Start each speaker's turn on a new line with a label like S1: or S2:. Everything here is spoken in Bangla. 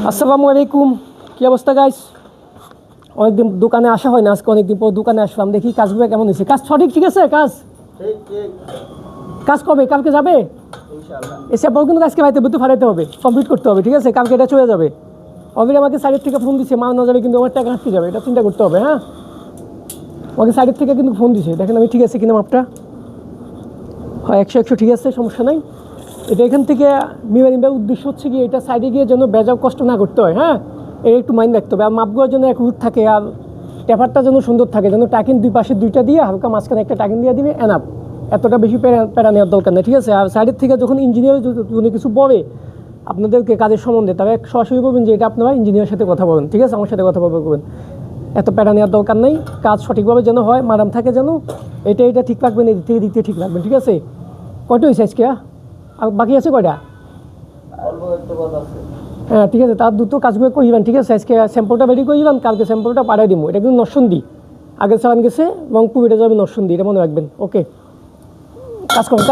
S1: আসসালামু আলাইকুম, কী অবস্থা গাইস? অনেকদিন দোকানে আসা হয় না, আজকে অনেকদিন পর দোকানে আসলাম। দেখি কাজগুলো কেমন হয়েছে। কাজ সঠিক ঠিক আছে? কাজ কবে? কালকে যাবে? এসে বল, কিন্তু আজকে বাড়িতে বুদ্ধি ফাটাইতে হবে, কমপ্লিট করতে হবে, ঠিক আছে? কালকে এটা চলে যাবে। অলরেডি আমাকে সাইডের থেকে ফোন দিচ্ছে, মাল না যাবে কিন্তু আমার টাকা হাঁটতে যাবে, এটা চিন্তা করতে হবে। হ্যাঁ, আমাকে সাইডের থেকে কিন্তু ফোন দিচ্ছে, দেখেন আমি ঠিক আছে কিনা মাপটা। হয় 100 ঠিক আছে, সমস্যা নাই। এটা এখান থেকে নিবার উদ্দেশ্য হচ্ছে কি, এটা সাইডে গিয়ে যেন বেজাও কষ্ট না করতে হয়। হ্যাঁ, এই একটু মাইন্ড রাখতে হবে। আর মাপগুলোর জন্য এক রুট থাকে, আর টেপারটা যেন সুন্দর থাকে, যেন টাকিন দুই পাশে দুইটা দিয়ে হালকা মাঝখানে একটা টাকিন দিয়ে দিবে, এনাফ। এতটা বেশি প্যারা নেওয়ার দরকার নেই, ঠিক আছে? আর সাইডের থেকে যখন ইঞ্জিনিয়ার যদি কিছু বলে আপনাদেরকে কাজের সম্বন্ধে, তবে সরাসরি বলবেন যে এটা আপনারা ইঞ্জিনিয়ারের সাথে কথা বলেন, ঠিক আছে? আমার সাথে কথা বলবেন। এত প্যারা নেওয়ার দরকার নেই, কাজ সঠিকভাবে যেন হয়, মারাম থাকে যেন, এটা ঠিক রাখবেন, এদিক থেকে দিক থেকে ঠিক রাখবেন, ঠিক আছে? কয়টা হয়েছে আজকে? আর বাকি আছে কয়টা? হ্যাঁ, ঠিক আছে, তার দ্রুত কাজগুলো করিবেন, ঠিক আছে? আজকে স্যাম্পলটা রেডি করিবেন, কালকে স্যাম্পলটা পাঠিয়ে দিব। এটা কিন্তু নরসিংদী, আগের চালান গেছে রংপুর, এটা যাবে নরসিংদী, এটা মনে রাখবেন। ওকে, কাজ করুন।